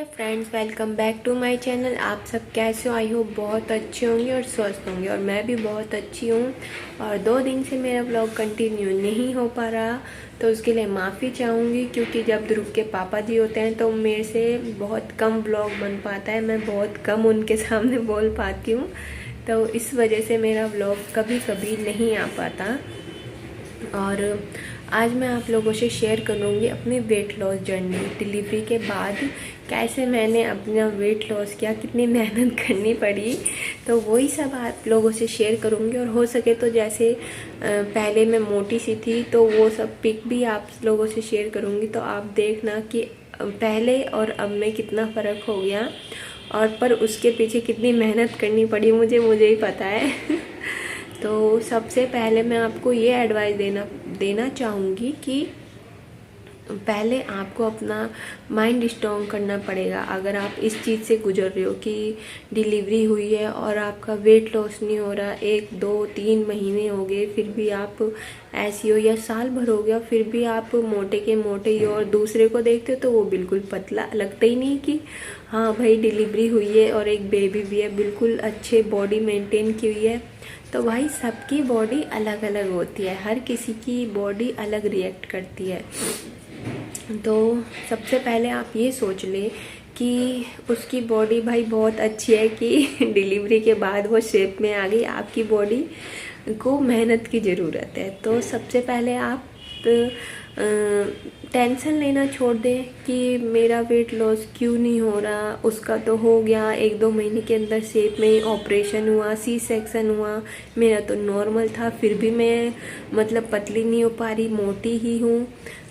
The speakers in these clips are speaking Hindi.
Hi friends, welcome back to my channel. आप सब कैसे हो? आई होप बहुत अच्छे होंगे और स्वस्थ होंगे, और मैं भी बहुत अच्छी हूँ। और 2 दिन से मेरा व्लॉग कंटिन्यू नहीं हो पा रहा, तो उसके लिए माफ़ी चाहूँगी, क्योंकि जब ध्रुव के पापा जी होते हैं तो मेरे से बहुत कम व्लॉग बन पाता है। मैं बहुत कम उनके सामने बोल पाती हूँ, तो इस वजह से मेरा व्लॉग कभी कभी नहीं आ पाता। और आज मैं आप लोगों से शेयर करूँगी अपनी वेट लॉस जर्नी। डिलीवरी के बाद कैसे मैंने अपना वेट लॉस किया, कितनी मेहनत करनी पड़ी, तो वही सब आप लोगों से शेयर करूँगी। और हो सके तो जैसे पहले मैं मोटी सी थी, तो वो सब पिक भी आप लोगों से शेयर करूँगी, तो आप देखना कि पहले और अब में कितना फ़र्क हो गया, और पर उसके पीछे कितनी मेहनत करनी पड़ी मुझे ही पता है। तो सबसे पहले मैं आपको ये एडवाइस देना चाहूँगी कि पहले आपको अपना माइंड स्ट्रॉन्ग करना पड़ेगा। अगर आप इस चीज़ से गुजर रहे हो कि डिलीवरी हुई है और आपका वेट लॉस नहीं हो रहा, 1 2 3 महीने हो गए फिर भी आप ऐसी हो, या साल भर हो गया फिर भी आप मोटे के मोटे ही हो, और दूसरे को देखते हो तो वो बिल्कुल पतला, लगता ही नहीं कि हाँ भाई डिलीवरी हुई है और एक बेबी भी है, बिल्कुल अच्छे बॉडी मेंटेन की हुई है। तो भाई सबकी बॉडी अलग अलग होती है, हर किसी की बॉडी अलग रिएक्ट करती है। तो सबसे पहले आप ये सोच ले कि उसकी बॉडी भाई बहुत अच्छी है कि डिलीवरी के बाद वो शेप में आ गई। आपकी बॉडी को मेहनत की ज़रूरत है। तो सबसे पहले आप टेंशन लेना छोड़ दें कि मेरा वेट लॉस क्यों नहीं हो रहा। उसका तो हो गया, 1 2 महीने के अंदर शेप में ऑपरेशन हुआ, सी सेक्शन हुआ, मेरा तो नॉर्मल था, फिर भी मैं मतलब पतली नहीं हो पा रही, मोटी ही हूँ।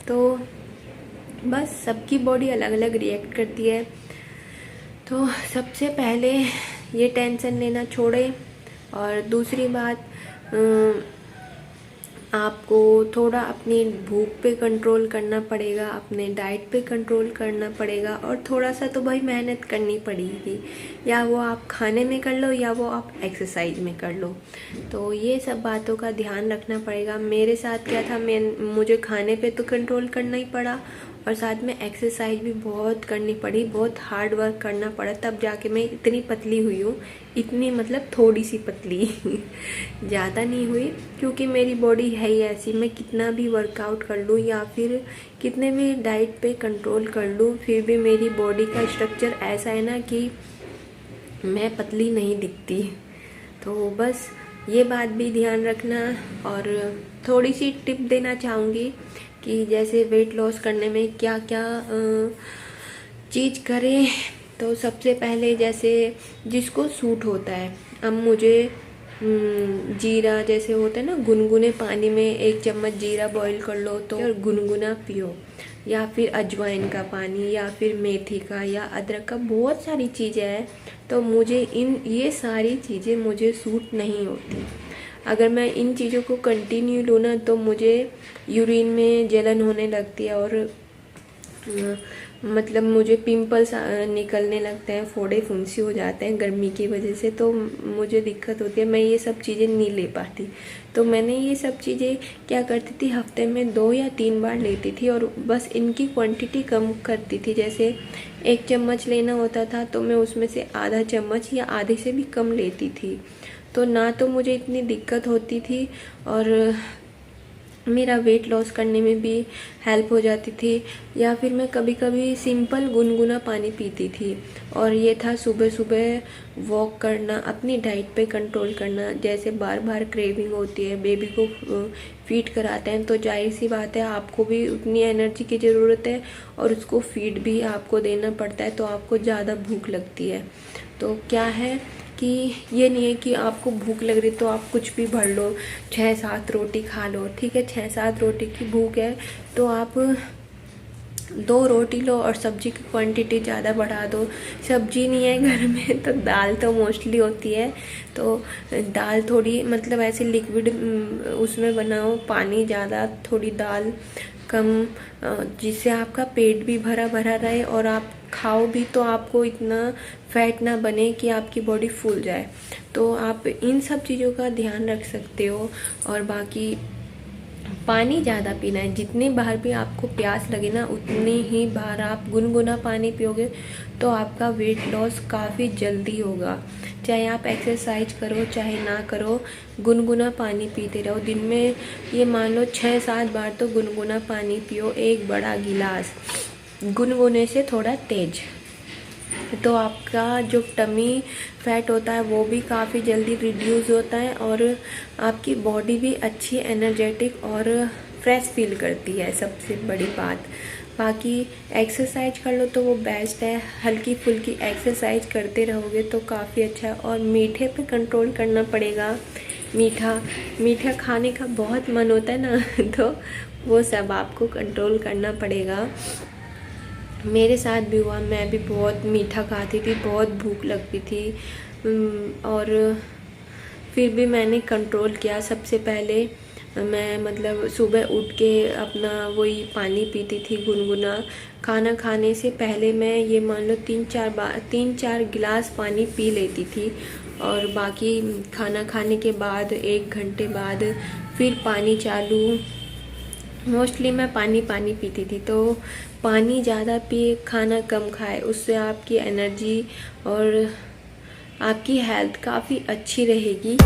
तो बस सबकी बॉडी अलग अलग रिएक्ट करती है। तो सबसे पहले ये टेंशन लेना छोड़ें। और दूसरी बात, आपको थोड़ा अपनी भूख पे कंट्रोल करना पड़ेगा, अपने डाइट पे कंट्रोल करना पड़ेगा, और थोड़ा सा तो भाई मेहनत करनी पड़ेगी, या वो आप खाने में कर लो या वो आप एक्सरसाइज में कर लो। तो ये सब बातों का ध्यान रखना पड़ेगा। मेरे साथ क्या था, मुझे खाने पे तो कंट्रोल करना ही पड़ा, और साथ में एक्सरसाइज भी बहुत करनी पड़ी, बहुत हार्ड वर्क करना पड़ा, तब जाके मैं इतनी पतली हुई हूँ। इतनी मतलब थोड़ी सी पतली ज़्यादा नहीं हुई, क्योंकि मेरी बॉडी है ही ऐसी। मैं कितना भी वर्कआउट कर लूँ या फिर कितने भी डाइट पे कंट्रोल कर लूँ, फिर भी मेरी बॉडी का स्ट्रक्चर ऐसा है ना कि मैं पतली नहीं दिखती। तो बस ये बात भी ध्यान रखना। और थोड़ी सी टिप देना चाहूँगी कि जैसे वेट लॉस करने में क्या क्या चीज़ करें। तो सबसे पहले जैसे जिसको सूट होता है, अब मुझे जीरा जैसे होता है ना, गुनगुने पानी में 1 चम्मच जीरा बॉईल कर लो तो और गुनगुना पियो, या फिर अजवाइन का पानी, या फिर मेथी का या अदरक का, बहुत सारी चीज़ें हैं। तो मुझे ये सारी चीज़ें मुझे सूट नहीं होती। अगर मैं इन चीज़ों को कंटिन्यू लूँ ना, तो मुझे यूरिन में जलन होने लगती है, और मतलब मुझे पिंपल्स निकलने लगते हैं, फोड़े फुंसी हो जाते हैं गर्मी की वजह से। तो मुझे दिक्कत होती है, मैं ये सब चीज़ें नहीं ले पाती। तो मैंने ये सब चीज़ें क्या करती थी, हफ्ते में 2 या 3 बार लेती थी, और बस इनकी क्वांटिटी कम करती थी। जैसे 1 चम्मच लेना होता था तो मैं उसमें से आधा चम्मच या आधे से भी कम लेती थी। तो ना तो मुझे इतनी दिक्कत होती थी, और मेरा वेट लॉस करने में भी हेल्प हो जाती थी। या फिर मैं कभी कभी सिंपल गुनगुना पानी पीती थी। और ये था सुबह सुबह वॉक करना, अपनी डाइट पे कंट्रोल करना। जैसे बार बार क्रेविंग होती है, बेबी को फीड कराते हैं, तो जाहिर सी बात है आपको भी उतनी एनर्जी की ज़रूरत है, और उसको फीड भी आपको देना पड़ता है, तो आपको ज़्यादा भूख लगती है। तो क्या है कि ये नहीं है कि आपको भूख लग रही तो आप कुछ भी भर लो, 6 7 रोटी खा लो, ठीक है। 6 7 रोटी की भूख है तो आप 2 रोटी लो और सब्जी की क्वांटिटी ज़्यादा बढ़ा दो। सब्जी नहीं है घर में तो दाल तो मोस्टली होती है, तो दाल थोड़ी मतलब ऐसे लिक्विड उसमें बनाओ, पानी ज़्यादा, थोड़ी दाल कम, जिससे आपका पेट भी भरा भरा रहे, और आप खाओ भी तो आपको इतना फैट ना बने कि आपकी बॉडी फूल जाए। तो आप इन सब चीज़ों का ध्यान रख सकते हो। और बाकी पानी ज़्यादा पीना है। जितनी बार भी आपको प्यास लगे ना, उतनी ही बार आप गुनगुना पानी पियोगे तो आपका वेट लॉस काफ़ी जल्दी होगा। चाहे आप एक्सरसाइज करो चाहे ना करो, गुनगुना पानी पीते रहो। दिन में ये मान लो 6-7 बार तो गुनगुना पानी पियो, एक बड़ा गिलास, गुनगुने से थोड़ा तेज। तो आपका जो टमी फैट होता है वो भी काफ़ी जल्दी रिड्यूस होता है और आपकी बॉडी भी अच्छी एनर्जेटिक और फ्रेश फील करती है, सबसे बड़ी बात। बाकी एक्सरसाइज कर लो तो वो बेस्ट है, हल्की फुल्की एक्सरसाइज करते रहोगे तो काफ़ी अच्छा है। और मीठे पे कंट्रोल करना पड़ेगा। मीठा खाने का बहुत मन होता है ना तो वो सब आपको कंट्रोल करना पड़ेगा। मेरे साथ भी हुआ, मैं भी बहुत मीठा खाती थी, बहुत भूख लगती थी और फिर भी मैंने कंट्रोल किया। सबसे पहले मैं मतलब सुबह उठ के अपना वही पानी पीती थी गुनगुना। खाना खाने से पहले मैं ये मान लो 3-4 गिलास पानी पी लेती थी और बाकी खाना खाने के बाद 1 घंटे बाद फिर पानी चालू। मोस्टली मैं पानी पीती थी। तो पानी ज़्यादा पिए, खाना कम खाए, उससे आपकी एनर्जी और आपकी हेल्थ काफ़ी अच्छी रहेगी।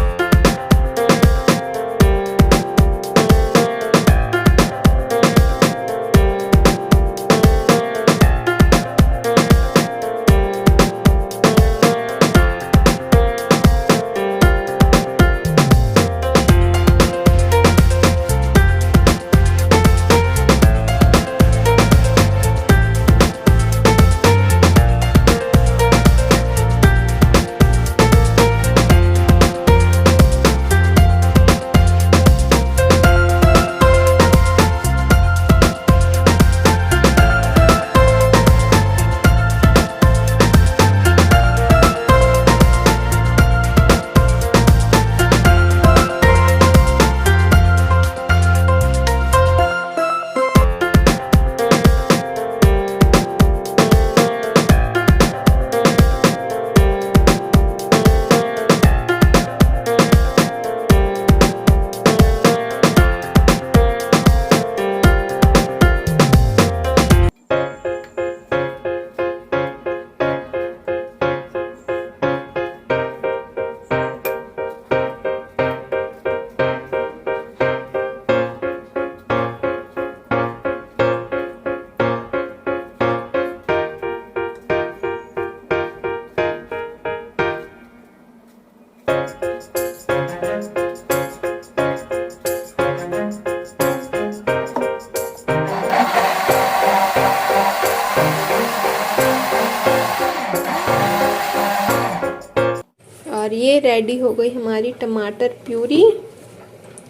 और ये रेडी हो गई हमारी टमाटर प्यूरी।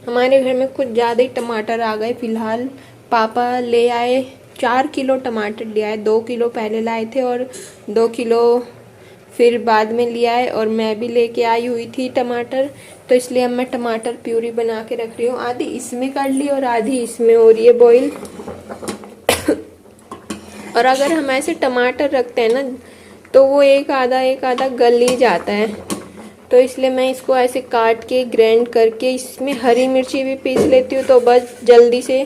हमारे घर में कुछ ज़्यादा ही टमाटर आ गए फ़िलहाल। पापा ले आए 4 किलो टमाटर ले आए, 2 किलो पहले लाए थे और 2 किलो फिर बाद में लिया है। और मैं भी लेके आई हुई थी टमाटर, तो इसलिए अब मैं टमाटर प्यूरी बना के रख रही हूँ। आधी इसमें कर ली और आधी इसमें हो रही है बॉईल। और अगर हम ऐसे टमाटर रखते हैं ना तो वो एक आधा गल ही जाता है, तो इसलिए मैं इसको ऐसे काट के ग्राइंड करके इसमें हरी मिर्ची भी पीस लेती हूँ। तो बस जल्दी से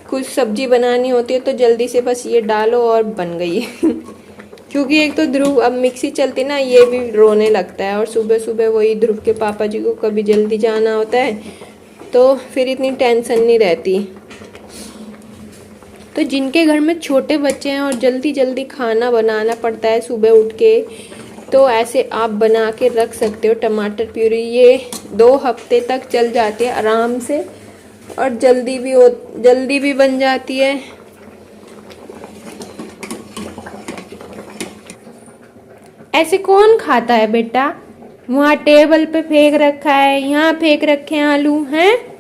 कुछ सब्जी बनानी होती है तो जल्दी से बस ये डालो और बन गई क्योंकि एक तो ध्रुव अब मिक्सी चलती ना, ये भी रोने लगता है और सुबह सुबह वही ध्रुव के पापा जी को कभी जल्दी जाना होता है तो फिर इतनी टेंशन नहीं रहती। तो जिनके घर में छोटे बच्चे हैं और जल्दी जल्दी खाना बनाना पड़ता है सुबह उठ के, तो ऐसे आप बना के रख सकते हो टमाटर प्यूरी। ये 2 हफ्ते तक चल जाती है आराम से और जल्दी भी बन जाती है। ऐसे कौन खाता है बेटा? वहाँ टेबल पे फेंक रखा है, यहाँ फेंक रखे हैं आलू हैं।